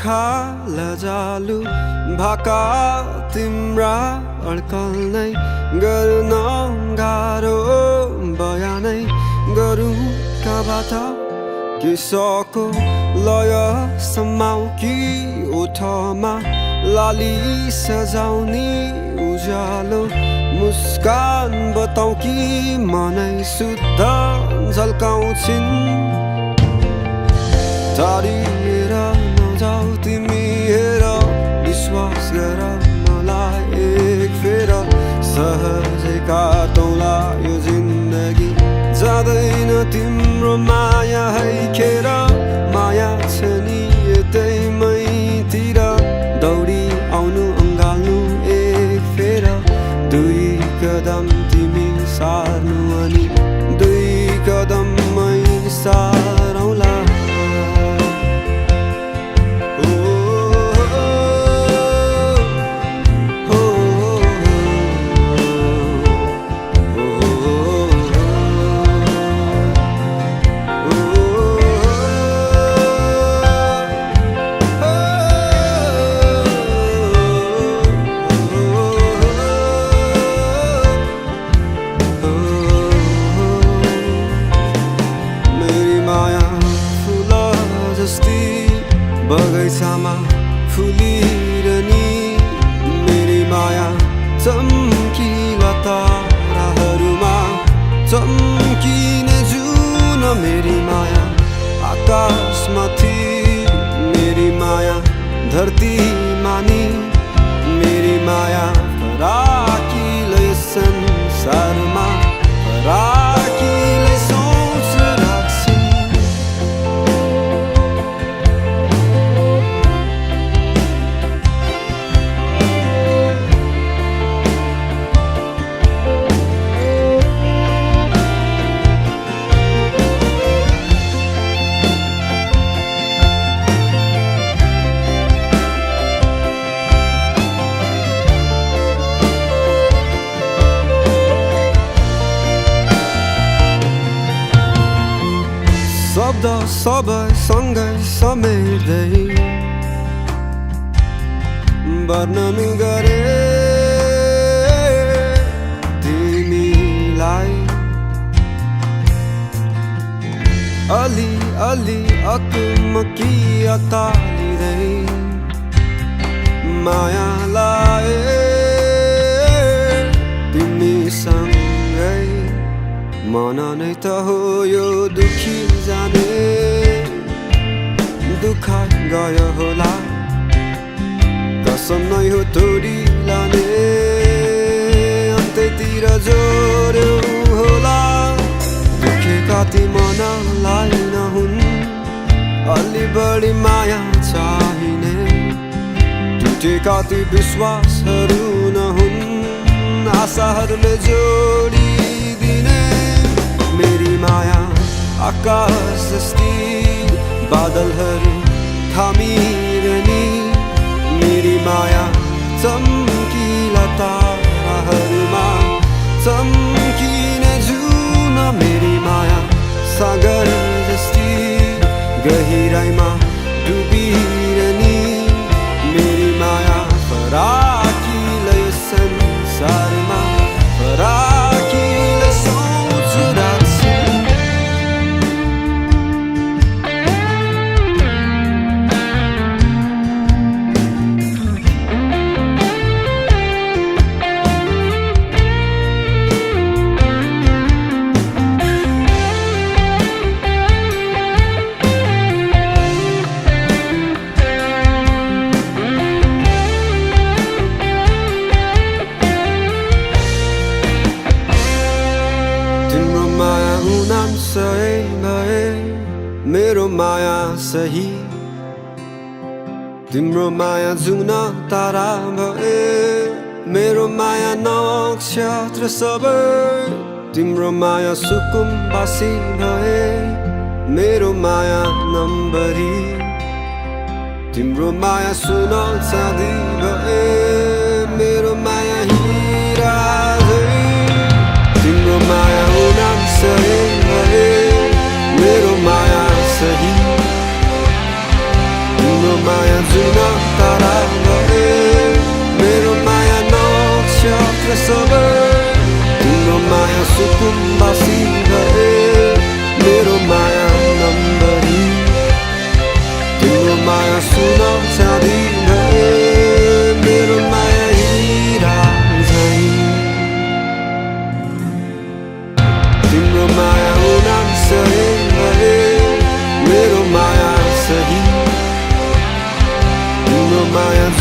आँखा लजालु भाका तिम्रा अड्कल्नै गर्न गाह्रो बयानै गरौँ कहाँबाट किसको लय समाउ कि ओठमा लाली सजाउने उज्यालो मुस्कान बताउ कि मनै शुद्ध झल्काउँछिन् टाढिएर नजाऊ तिमी हेर विश्वास गर मलाई एक फेर सहजै काटौँला यो जिन्दगी जाँदैन तिम्रो माया है खेर माया छ नि यतै मैतिर दौडी आउनु अँगाल्नु एक फेर दुई कदम तिमी सार्नु अनि दुई कदम मै सारौँला बगैँचामा फुलिरहने मेरी माया चम्किला ताराहरूमा चम्किने जुन मेरी माया आकाशमाथि मेरी माया धरतीमा नि मेरी माया फराकिलै संसारमा फराकिलै सोच राख्छिन् शब्द सबै सँगै समेट्दै वर्णन गरे तिमीलाई अलि अलि अकमकी अतालिँदै माया लाए तिमीसँगै मन नै त हो यो दुखी जाने दुःख गयो होला कसम नै हो तोडी लाने अन्त्यतिर जोड्यो होला दुखेका ती मनलाई नहुन् अलि बढी माया चाहिने टुटेका ती विश्वासहरू नहुन् आशाहरूले जोडिदिने मेरी माया आकाश जस्ती बादलहरू थामिरहने मेरी माया चम्किला ताराहरूमा चम्किने जुन मेरी माया सागर जस्ती गहिराइमा डुबिरहने मेरी माया फराकिलै संसारमा फराकिलै सोच राख्छिन् मेरो माया सही तिम्रो माया जुग्न तारा भए मेरो माया नक्षत्र सबै तिम्रो माया सुकुम्बासी भए मेरो माया नम्बरी तिम्रो माया सुन चाँदी भए मेरो माया हिरा तिम्रो माया उनाम सही भए मेरो माया सही तिम्रो माया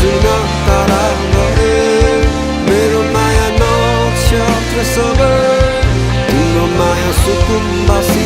zuna taramae mero maya no ksha trasaber timro maya sukum basi